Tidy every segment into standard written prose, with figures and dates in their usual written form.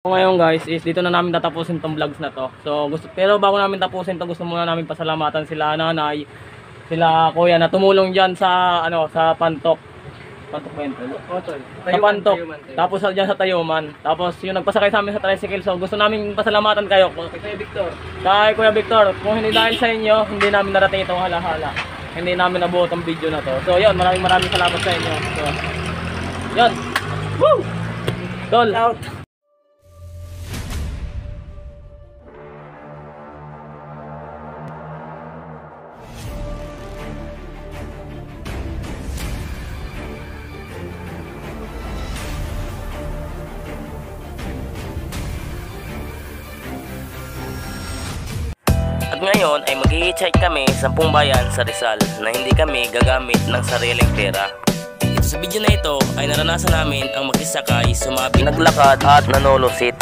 Ngayon guys is dito na namin tatapusin tong vlogs na to. So pero bago namin tapusin to, gusto muna namin pasalamatan sila nanay, sila kuya na tumulong diyan sa sa Pantok. Pantok ba yun? Sa Pantok. Tapos diyan sa Tayuman. Tapos yung nagpasakay sa amin sa tricycle. So gusto namin pasalamatan kayo kay Victor. Kay Kuya Victor, kung hindi dahil sa inyo, hindi namin narating itong halahala. Hindi namin nabuo tong video na to. So yun, maraming salamat sa inyo. So yun. Woo! Dol out. At ngayon ay mag-i-check kami sa 10 bayan sa Rizal na hindi kami gagamit ng sariling pera. Ito sa video na ito ay naranasan namin ang magsasakay, sumabit, naglakad at nanolosit.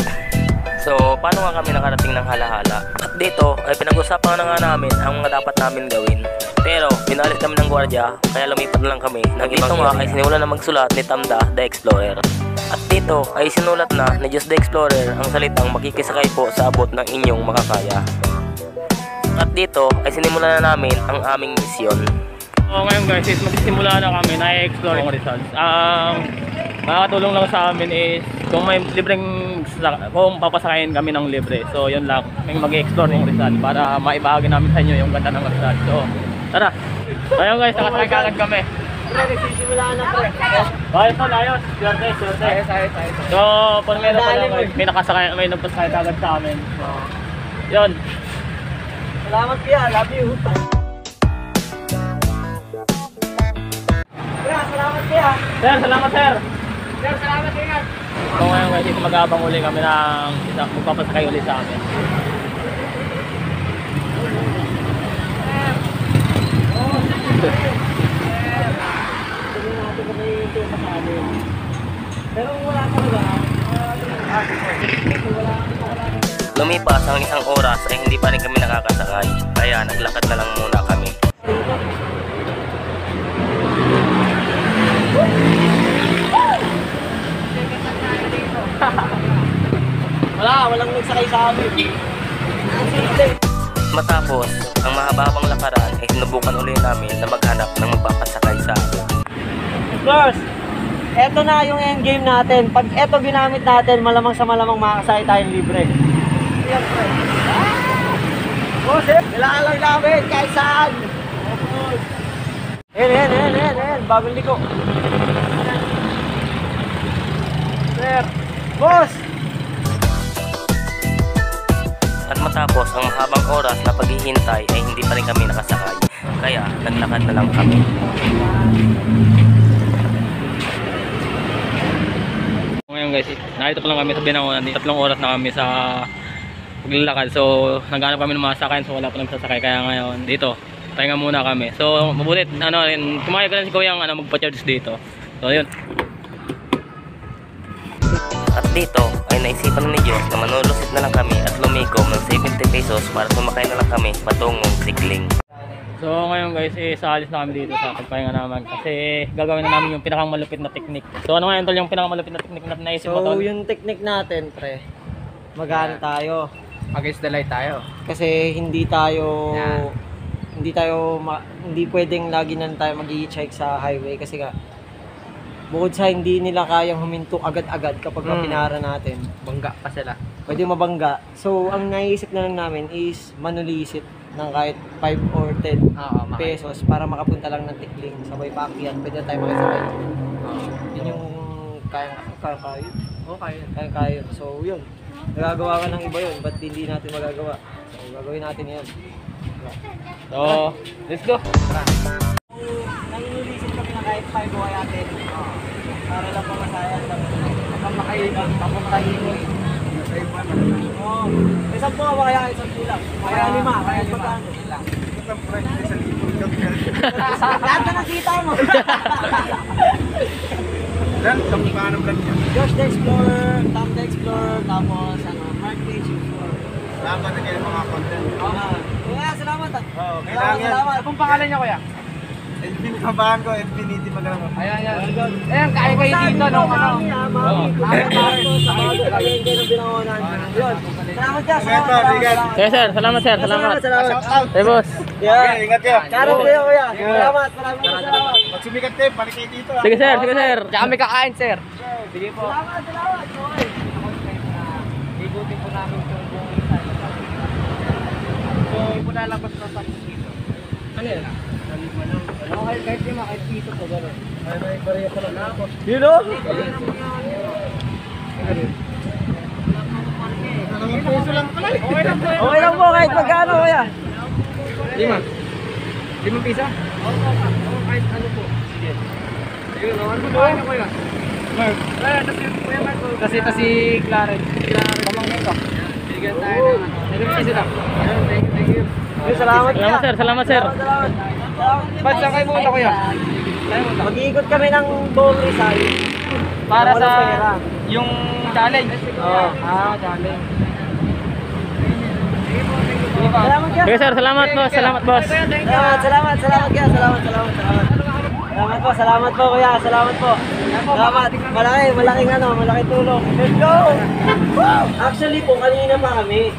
So paano nga kami nakarating ng halahala? At dito ay pinag-usapan na nga namin ang mga dapat namin gawin. Pero pinalit kami ng gwardiya kaya lumipat na lang kami. At dito nga ay sinimulan na magsulat ni Tamda the Explorer. At dito ay sinulat na ni Just the Explorer ang salitang makikisakay po sa abot ng inyong makakaya. At dito ay sinimulan na namin ang aming misyon. So ngayon guys is magsisimula na kami na i-explore yung Rizal. Ang makakatulong lang sa amin is kung may kung papasakayin kami ng libre. So yun lang, may mag-i-explore yung Rizal para maibahagi namin sa inyo yung ganda ng Rizal. So tara! Ngayon guys, nakasakay kagad kami. Pre, nagsisimula na pre. Ayos na, ayos. Swerte. So kung meron pa lang may nakasakay, may nagpasakay kagad sa amin. So yun. Salamat kuya, love you. Kuya, salamat kuya. Sir, salamat sir. Sir, salamat kuya. So ngayon guys, mag-aabang uli kami ng magpapasakay uli sa amin. Pero wala talaga. Lumipas ang 1 oras ay hindi pa rin kami nakakasakay, kaya naglakad na lang muna kami. Walang nagsakay sa amin. Matapos ang mahaba-habang lakaran ay sinubukan uli namin na maghanap ng magpapasakay sa amin. First, eto na yung endgame natin. Pag eto ginamit natin, malamang sa malamang makakasakay tayong libre. Yan, pre. Boss, kailangan lang namin kahit saan. Yan. Bagong liko. Sir. Boss! At matapos ang mahabang oras na paghihintay ay hindi pa rin kami nakasakay, kaya naglakad na lang kami. Ngayon guys, nakita pa lang kami sa Binangonan. 3 oras na kami sa paglalakad. So naghanap kami ng mga sakayan, so wala pa lang sasakay. Kaya ngayon dito, pahinga muna kami. So mabulit, kumayag ka lang si Kuya magpa-charge dito. So yun. At dito ay naisipan ni Diyos na manulusit na lang kami at lumikom ng 70 pesos para sumakay na lang kami patungong Sikling. So ngayon guys, alis na kami dito sa pagpahinga naman kasi gagawin na namin yung pinakang malupit na technique. So ano ngayon tol yung pinakang malupit na technique na naisip mo tol? So yung technique natin pre, mag-ano tayo? Against the light tayo. Kasi hindi pwedeng lagi na tayo mag-i-check sa highway kasi bukod sa hindi nila kayang huminto agad-agad kapag pinara natin. Bangga pa sila. Pwede mabangga. So, ang naisip na lang namin is manulisit ng kahit 5 or 10 pesos para makapunta lang ng Tikling. Sabay paakyat. Pwede na tayo makisabay. Yun yung kaya-kaya. Kaya-kaya. So, yun. Nagagawa ka ng iba yun. Ba't hindi natin magagawa? So, gagawin natin yun. So, let's go! Nanginulisit kami na kahit 5 o kaya 10. Para lang pamasayan lang. Pagkamakaingan, pagkamakaingan. Oo. Isang po ba kaya isang lang? Kaya 5. Kaya 5 lang. Isang price, isang libo. Lahat na nakita mo. Dan, paano lang yan? Josh the Explorer, Tom the Explorer, tapos Mark the Explorer. Salamat na kayo mga content. Kuya, salamat ah. Oo, kailangan yan. Salamat. Anong pangalan niya kuya? Kabahan ko, Infinity magalaman. Ayan, kaya kayo dito nung ano. Salamat ka, Sige sir, salamat sir, salamat. salamat. Hey boss. Yeah. Ingat kayo. Karap kayo, kuya. Salamat, maraming salamat. Pag sumikat kayo, balik kayo dito. Sige sir, sige sir. Tsaka kami kakain, sir. Sige po. Salamat. Igutin po namin itong buong isa. So, ipunalabas na sa dito. Ano yan? Kahit di kahit dito po, gano'n. May pareha pala na ako. Yun o? Okay lang po, kahit magkano kuya. 5 pisa? Oo, kahit ano po. Sige. Sige, naman po doon. Kasi ito si Clarence. Pamangkin ko. Bigyan tayo ng 5 piso lang. Thank you. Salamat Salamat sir, salamat sir. Salamat. Ba't saan kayo pumunta kuya? Mag-iikot kami ng buong Rizal. Para sa yung challenge. Oo. Challenge. Salamat ka. Sige sir, salamat boss, salamat boss. Salamat kaya. Salamat po kuya. Salamat po. Salamat. Malaking tulong. Let's go! Wow! Actually po, kanina pa kami.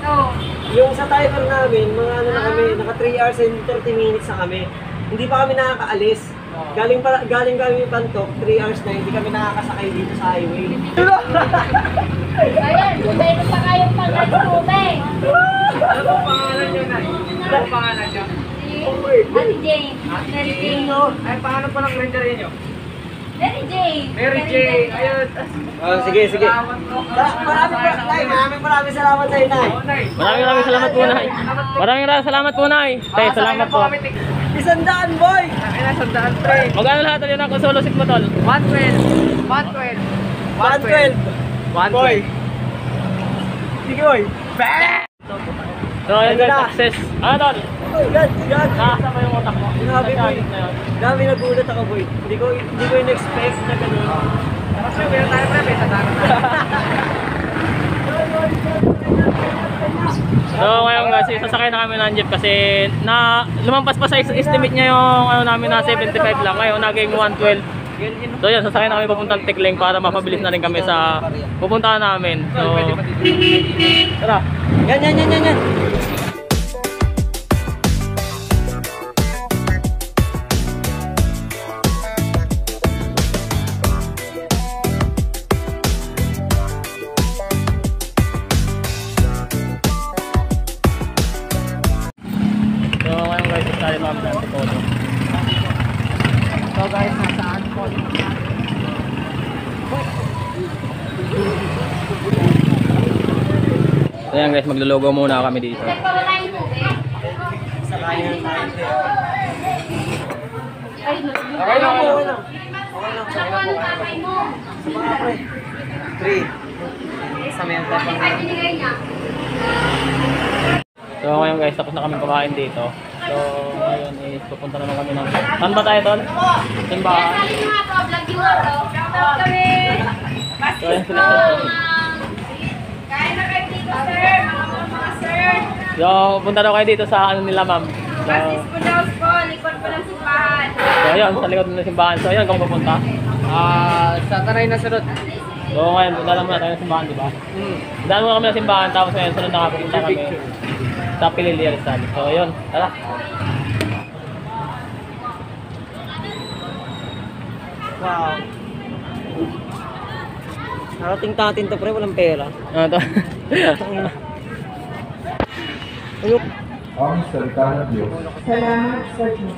Yung sa timer namin, mga ano na kami, naka 3 hours and 30 minutes na kami. Hindi pa kami nakakaalis. Galing kami yung Pantok, 3 hours na, hindi kami nakakasakay dito sa highway. Ayan, meron pa kayong pag-tubig. Ano po pangalan nyo na? Ano po pangalan nyo? Ate Jane. Mary Jane. Ay, paano po lang renderin nyo? Mary Jane. Mary Jane, ayun. Sige. Maraming salamat sa inay. Maraming salamat po nay. Maraming salamat po nay. Tay, salamat po. 100 boy! 100 pre. Magkano lahat yun ang konsolusip mo tol? 112. Boy. Sige boy. So ayun guys, success. Ano tol? Oh God. Nakasama yung utak mo. Grabe boy. Na yun. Dami nagulat ako boy. Hindi ko in-expect na gano'n. Kasi meron tayo pre, may tatara tayo. So ngayon guys, sasakay na kami ng jeep kasi na lumampas pa sa estimate niya yung ano namin na 75 lang. Ngayon naging 112. So yan, sasakay na kami papuntang Tikling para mapabilis na rin kami sa pupuntahan namin. So tara. Yan. So ngayon guys, sasakay na kami ng Tikolo. So guys, nasaan po? So yan guys, maglulugo muna kami dito. Nagpawala yung tubig. Sakayan tayo. Ay, Okay lang. Ano ang tatay mo? Sa mga pre. 3. Sa mga tapang. Ay, binigay niya. So ngayon guys, tapos na kami kumain dito. So ngayon is pupunta naman kami ng... Saan ba tayo tol? Simbahan. Sabi niyo nga po, vlog niyo nga to. Shoutout kami. So yan sila. Kain na kayo dito, sir. Mga sir. So punta daw kayo dito sa ano nila ma'am. So Francisco Daos po, likod po ng simbahan. ayun, sa likod ng simbahan. So ayun, kung pupunta. Sa Tanay na sunod. So ngayon, dala muna tayo ng simbahan, di ba? Dala muna kami ng simbahan, tapos ngayon, sunod na pupunta kami sa Pililya Rizal. So ayun, tara. Wow. Narating natin to pre, walang pera. Ano to? Ang salita ng Diyos. Salamat sa Diyos.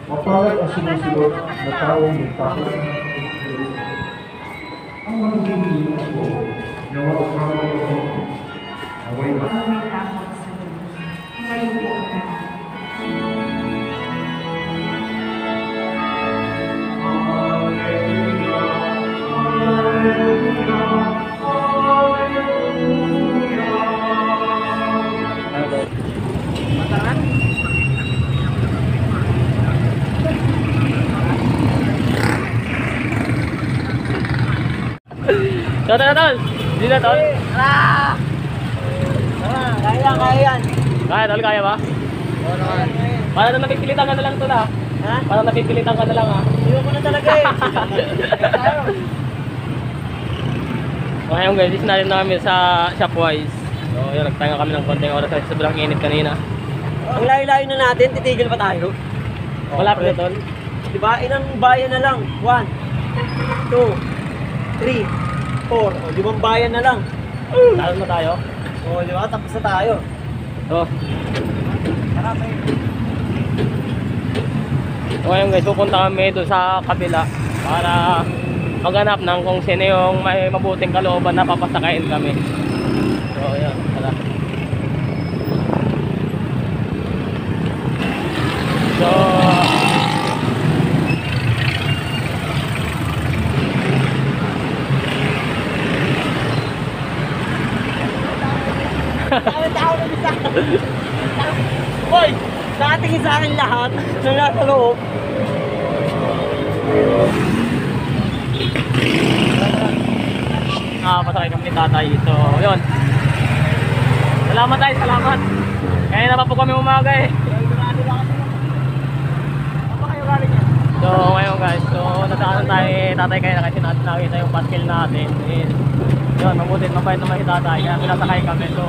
Mapalad ang sumusunod na taong magtakot. Ang manggigilin ako na makakawal ko. Away ba? Ano to? So tara tol! Hindi na tol? Kaya yan. Kaya tol, kaya ba? Para na napipilitan ka na lang tol ah. Ha? Parang napipilitan ka na lang ah. Ayoko na talaga eh. So ngayon guys, is natin namin sa Shopwise. So yun, nagtahinga kami ng konting oras kasi sobrang init kanina. Ang layo-layo na natin, titigil pa tayo. Wala pa tol. Diba? Ilang bayan na lang? 1, 2, 3, 4. O, 5 bayan na lang. Talo na tayo. O, di ba? Tapos na tayo. So, Tara, pre. so ngayon guys, pupunta kami doon sa kabila para maghanap ng kung sino yung may mabuting kalooban na papasakayin kami. So yun, tara. So Hoy! Nakatingin sa akin lahat na nasa loob. pasakay kami ni tatay. So yun. Salamat tayo, salamat. Kaya na pa po kami umaga eh. So ngayon guys, so nataanan tayo tatay kaya na kasi natin nakita yung paskil natin. And, yun, mabuti mabait naman si tatay kaya pinasakay kami. So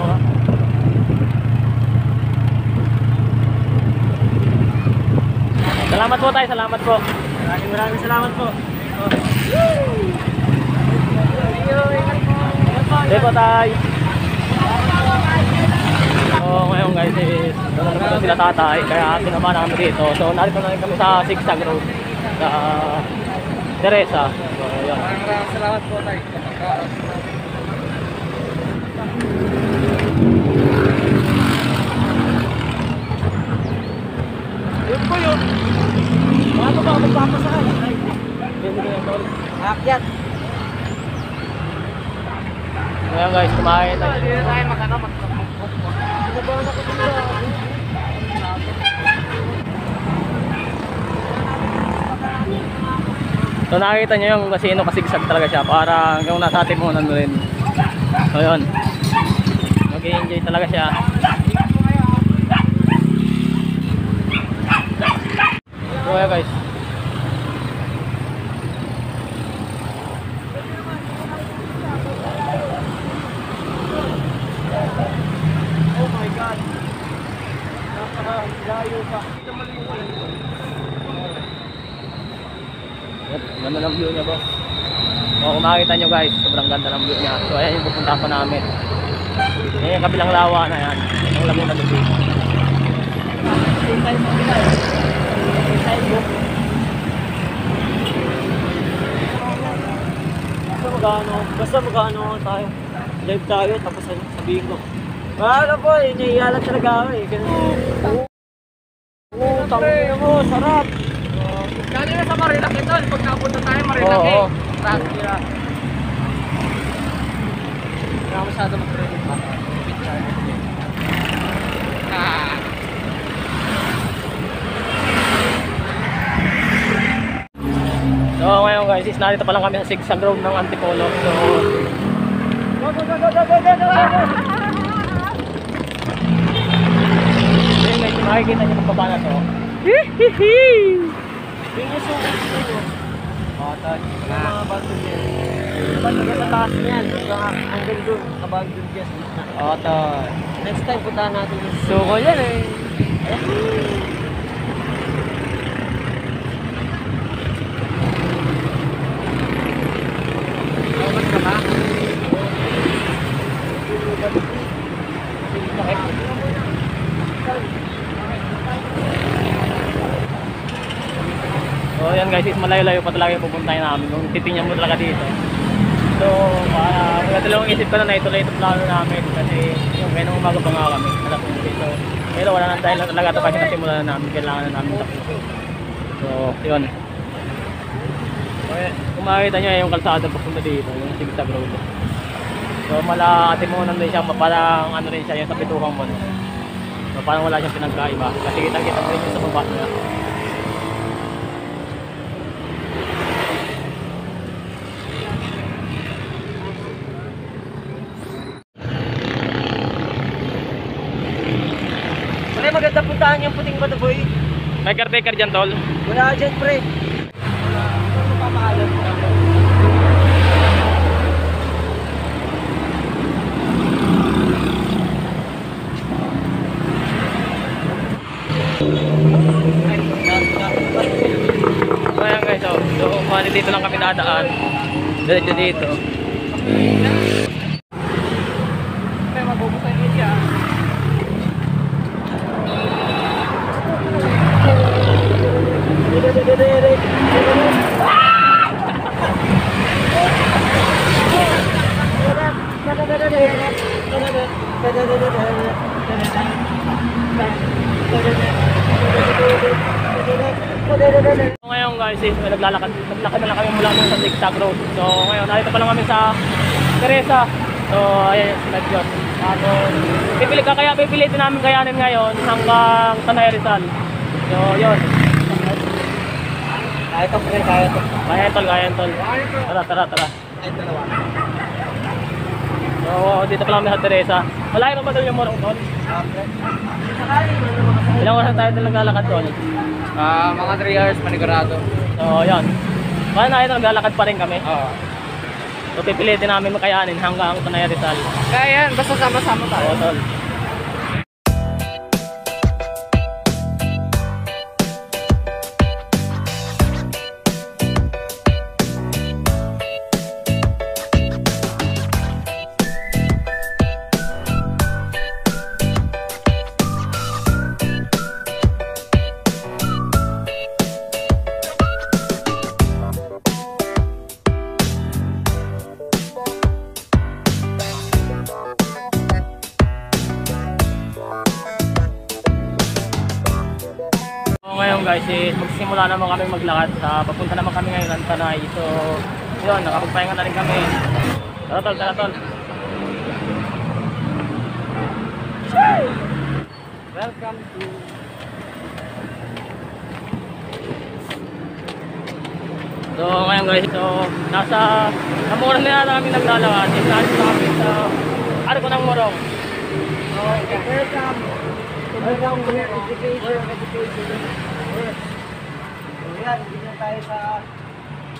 salamat po tayo, salamat po. Maraming salamat po. Hindi po tayo. So ngayon guys is doon sila tatay kaya sinama namin dito. So narito na rin kami sa Zigzag Road sa Teresa. So yun. Maraming salamat po tayo. Yun po yun. Ano ba magpapasakay? Akyat. Ngayon guys, kumain tayo. Hindi na tayo magano. So nakikita nyo yung kasi kasigsag talaga siya. Parang yung nasa atin mo rin. So yun. Mag-enjoy talaga siya. So yeah guys. Oh my God. Napaka-layo pa. Ganda ng view niya boss. So kung makikita nyo guys, sobrang ganda ng view niya. So ayan yung pupunta pa namin. Ayan yung kabilang lawa na yan. Ang Laguna de Bay. Basta magano tayo. Live tayo, tapos ano, sabihin ko. Wala po eh, naiiyalan talaga ako eh. Ganun. Oo, tangin mo, sarap. Galing na sa Marilaki ito. Pag napunta tayo Marilaki. Oo. Tira. Wala masyado mag-credit pa. So ngayon guys, is narito pa lang kami sa Zigzag Road ng Antipolo. So ayun guys, makikita nyo ng baba na to. Yung sukat ko. Mga bandol yan. Bandol sa taas niyan. Hanggang doon. Kabandol dyan sa gitna. Oto. Next time puntahan natin yung Suko yan eh. Salamat ka ba? So yan guys, is malayo-layo pa talaga yung pupuntahin namin kung titingnan mo talaga dito. So mga dalawang isip ko na ituloy itong plano namin kasi yung ganong umaga pa nga kami alas 11. So pero wala nang dahil talaga ito kasi nasimulan na namin, kailangan na namin tapusin. So yun. Okay, kung makikita nyo yung kalsada papunta dito, yung Zigzag Road. So atimunan din siya, parang ano rin siya yung sa Pituhang Mall. So parang wala siyang pinagkaiba kasi kita-kita mo rin yung sa baba niya. Maganda puntahan yung Puting Bataboy. May caretaker dyan, tol. Wala dyan, pre. Ano pa maalam? So ayan guys, so bali dito lang kami nadaan. Diretso dito. May mabubusan din siya. So ngayon guys, naglakad na lang kami mula doon sa Zigzag Road. So ngayon, narito pa lang kami sa Teresa. So ayan, nag-jot. Tapos, pipilitin namin kayanin ngayon hanggang Tanay Rizal. So yun. Kaya to, pre, kaya to. Kaya tol. Tara. Ay, dalawa. So dito pa lang kami sa Teresa. Malayo pa ba doon yung Morong tol? Ilang oras tayo doon naglalakad tol? Mga 3 hours manigurado. So yan. Kaya na ito, naglalakad pa rin kami. Oo. So pipilitin namin makayanin hanggang Tanay Rizal. Kaya yan, basta sama-sama tayo. Oo tol. Ngayon guys, magsisimula naman kami maglakad sa papunta naman kami ngayon ng Tanay. So, yun, nakapagpahinga na rin kami. Tara tol. Welcome to... So, ngayon guys, so, nasa Morong na yata kami naglalakad. Nasa kami sa Arco ng Morong. So, Welcome to education. Ayan, dito tayo sa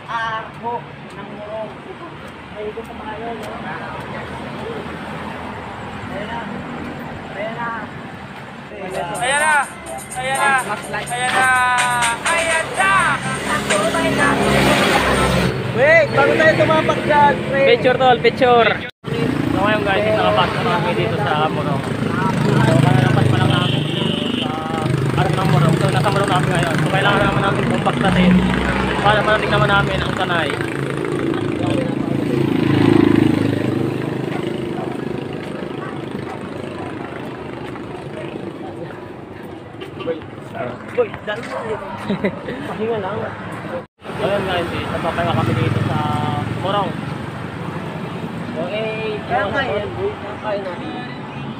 Arco ng Morong. Ay, ito sa mga yun. Ayan na! Wait, bago tayo tumapak dyan, pre. Picture tol, picture. So ngayon guys, nakapas na kami dito sa Morong. So kalalapas pa lang namin sa Arco ng Morong. So nasa Morong namin ngayon. So kailangan naman namin kumpaktatin para marating naman namin ang Tanay. Boy, dalo mo dito. Pahinga lang. So yun guys, napapahinga kami dito sa Morong. Okay, Kaya kaya yan, boy. Kaya na.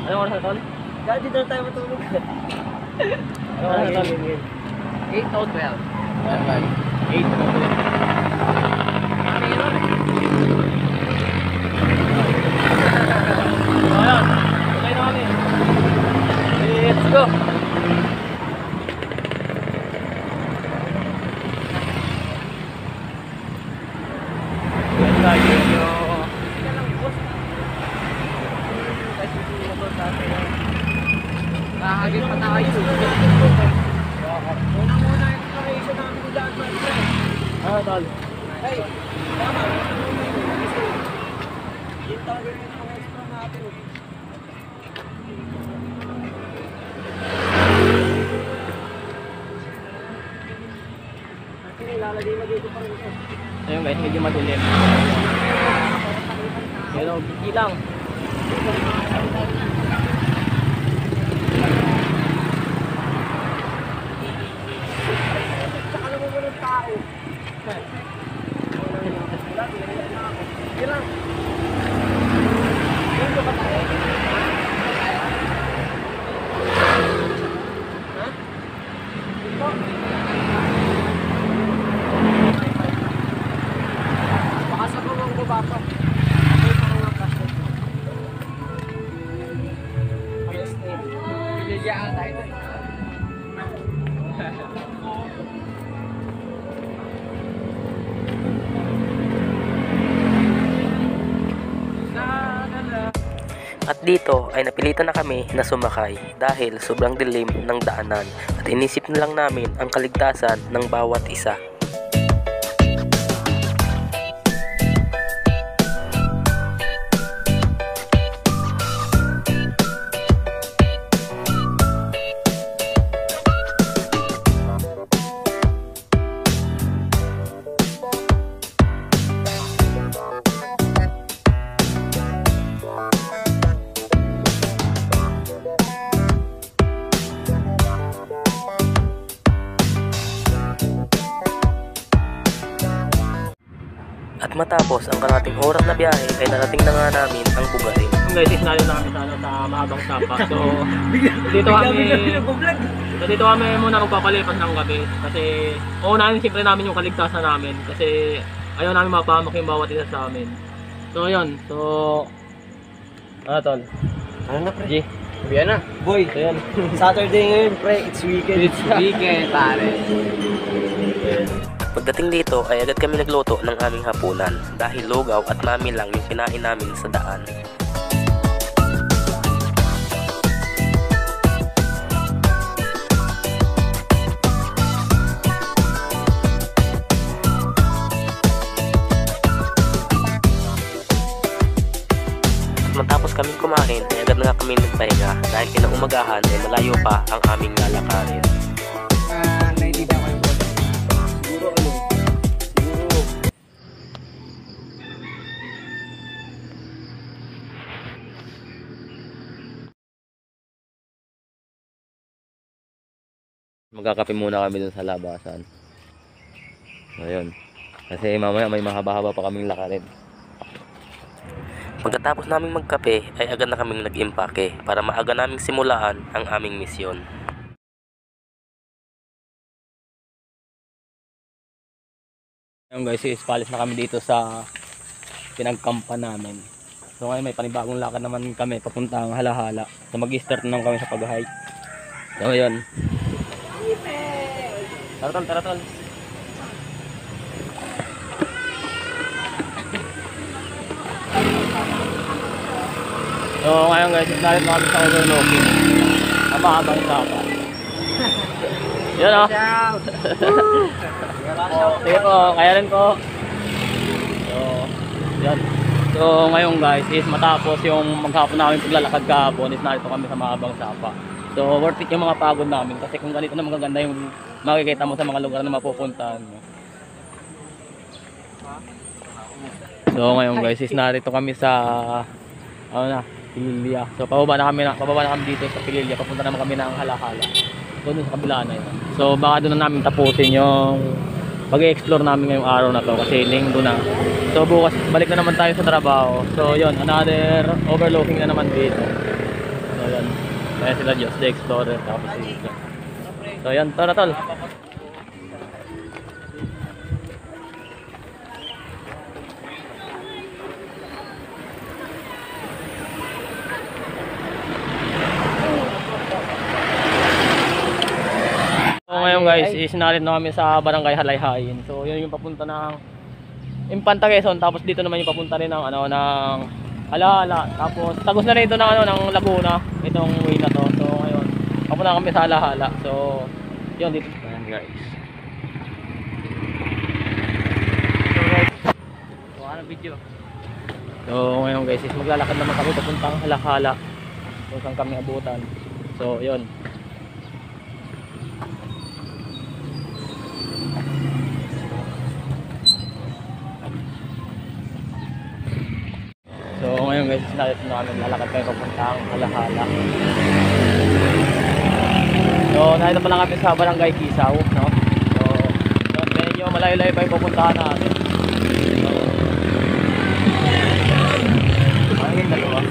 anong oras na tol? Dahil dito na tayo matulog. Anong oras na tol? 8 o 12. 8. So ayan, okay na kami. Let's go! Yan guys, medyo... Nakahagin pa tayo. Unang-una exploration namin dyan. Ano tol? Hey, tama. Yung target yung mga explore natin. Ilalagay na dito pa rin ito. Ayun guys, medyo madilim. Pero bigay lang. Saka naman mo ng tao. Kailan? Dito ba tayo? Ha? Dito? Baka sa kumang baba. May mga plastic. Ayos na yun. Bigyan tayo. At dito ay napilitan na kami na sumakay dahil sobrang dilim ng daanan at inisip na lang namin ang kaligtasan ng bawat isa. At matapos ang kalating oras na biyahe ay narating na nga namin ang Bugarin. Guys, isnalo namin sa, sa mahabang sapa. So, dito kami muna magpapalipas ng gabi. Kasi, uunahin siyempre namin yung kaligtasan namin. Kasi, ayaw namin mapahamak yung bawat isa sa amin. So, yun. So, ano tol? Ano na, pre? G, sabihan na. Boy, So, yun. Saturday ngayon, pre. It's weekend. It's weekend, pare. Pagdating dito ay agad kami nagluto ng aming hapunan dahil lugaw at mami lang yung kinain namin sa daan. Matapos kaming kumain ay agad na nga kami nagpahinga dahil kinaumagahan ay malayo pa ang aming lalakarin. Naintindihan ko yung boy. Siguro ano? Siguro. Magkakape muna kami dun sa labasan. Ayun. Kasi mamaya may mahaba-haba pa kaming lakarin. Pagkatapos naming magkape ay agad na kaming nag-impake para maaga naming simulaan ang aming misyon. Ngayon guys, ispalis na kami dito sa pinagkampa namin. So ngayon may panibagong lakad naman kami papuntang Halahala. So mag-start na naman kami sa pag-hike. So ngayon. Tara tol, tara tol. So ngayon guys, ispalis na kami sa overlooking. Mahabang sapa. Yan o. Sige po, kaya rin po. So, yan. So, ngayon guys, is matapos yung maghapon namin paglalakad kahapon, is narito kami sa mahabang sapa. So, worth it yung mga pagod namin kasi kung ganito na magaganda yung makikita mo sa mga lugar na mapupuntahan mo. So, ngayon guys, is narito kami sa ano na, Pililya. So, pababa na kami dito sa Pililya. Papunta naman kami ng Halahala. Doon sa kabila na yun. So baka doon na namin tapusin yung pag-explore namin ngayong araw na to kasi linggo na. So bukas balik na naman tayo sa trabaho. So yun, another overlooking na naman dito. So yun, kaya sila Diyos the Explorer tapos dito. So yun, tara tol. So ngayon guys, isinalit na kami sa Barangay Halayhayin. So yun yung papunta ng Infanta Quezon, tapos dito naman yung papunta rin ng ano ng Halahala. Tapos tagos na rin ito ng ano ng Laguna, itong way na to. So ngayon, papunta kami sa Halahala. So yun dito. Ayan guys. So ano video? So ngayon guys, is maglalakad naman kami papuntang Halahala. So saan kami abutan. So yun. So ngayon guys, narito na kami, lalakad kayo papuntang Halahala. So narito pa lang kami sa Barangay Kisaw, no? So medyo malayo-layo pa yung pupuntahan natin. So ano yung dalawa?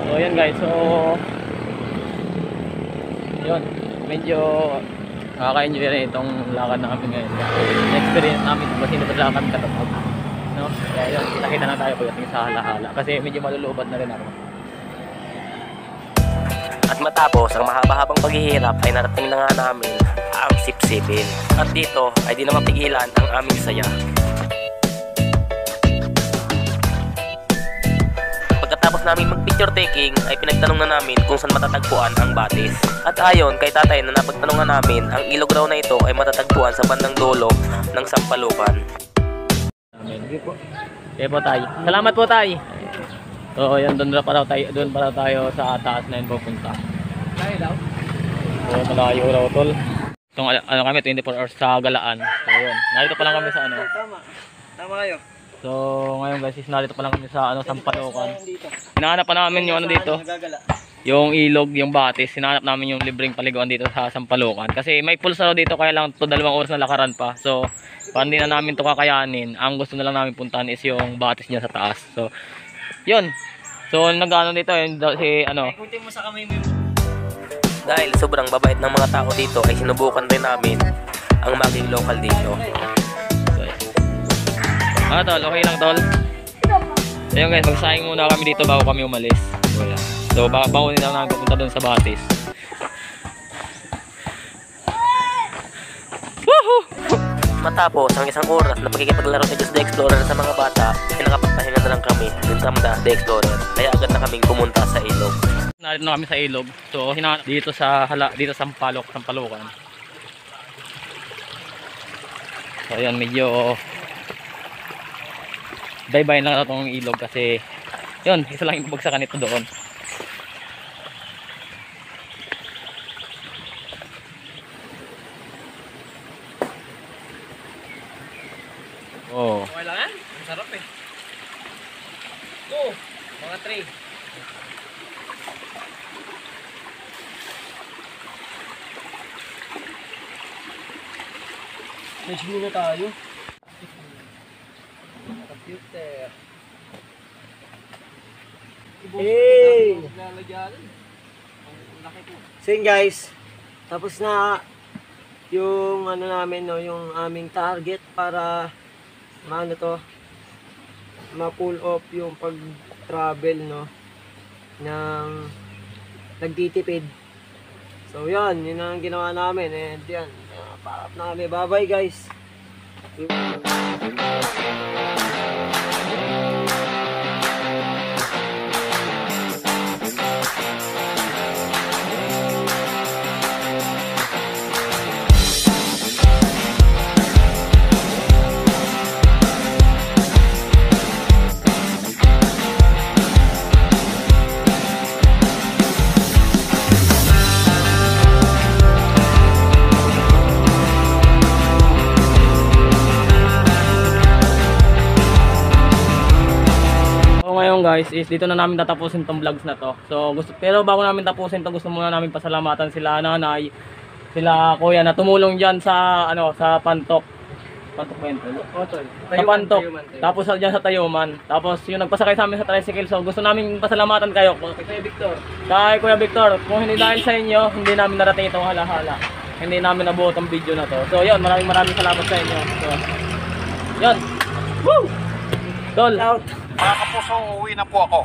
So yun guys, so yun, medyo nakaka-enjoy rin itong lakad na kami ngayon. Na-experience namin kung sino pa kami katapag. No? Kaya yun, kita-kita na tayo pagdating sa Halahala. Kasi medyo malulubad na rin ako. At matapos ang mahaba-habang paghihirap ay narating na nga namin ang sipsipin. At dito ay di na mapigilan ang aming saya. Pagkatapos namin mag-picture taking ay pinagtanong na namin kung saan matatagpuan ang batis. At ayon kay tatay na napagtanungan namin, ang ilog raw na ito ay matatagpuan sa bandang dulo ng Sampalukan. Sige po. Okay po tay. Salamat po tay. So yan, doon pa raw tayo sa taas na yun pupunta. So malayo raw tol. Itong ano kami 24 hours sa Galaan. So yun. Narito pa lang kami sa ano. Tama kayo. So ngayon guys, narito pa lang kami sa ano, Sampalukan. Hinahanap pa namin yung ano dito. Yung ilog, yung batis. Hinahanap namin yung libreng paliguan dito sa Sampalukan. Kasi may pulsa raw dito, kaya lang to 2 oras na lakaran pa. So paano din na namin to kakayanin. Ang gusto na lang namin puntahan is yung batis niya sa taas. So yun. So nag-ano dito yung si ano. Ikutin mo sa kamay mo. Dahil sobrang babait ng mga tao dito ay sinubukan rin namin ang maging local dito. So, ano tol, okay lang tol? So yun guys, magsayang muna kami dito bago kami umalis. So yan. So bago din namin pupunta doon sa batis. Woohoo! Matapos ang 1 oras na pagkikipaglaro sa Just the Explorer sa mga bata, pinakapagpahinga na lang kami ng Tamda the Explorer. Kaya agad na kaming pumunta sa ilog. Narito na kami sa ilog. So dito sa Sampalukan. So ayan, medyo baybayin lang itong ilog kasi yun, isa lang yung bagsakan ito doon. Oh. Okay lang yan? Ang sarap eh. Oh, mga 3. Let's go na tayo. Computer. Hey! So yun guys, tapos na yung ano namin, no, yung aming target para maano to, ma-pull off yung pag-travel, no, ng nagtitipid. So yan, yun ang ginawa namin, and yan, paap na kami. Bye bye guys. Ngayon guys is dito na namin tatapusin tong vlogs na to. So pero bago namin tapusin to, gusto muna namin pasalamatan sila nanay, sila kuya na tumulong diyan sa ano, sa Pantok ba yun? Sa Pantok. Tapos diyan sa Tayuman. Tapos yung nagpasakay sa amin sa tricycle. So gusto namin pasalamatan kayo kay Victor. Kay Kuya Victor, kung hindi dahil sa inyo, hindi namin narating itong halahala. Hindi namin nabuo tong video na to. So yun, maraming salamat sa inyo. So yun. Woo! Tol. Out. Mga kapuso, uwi na po ako.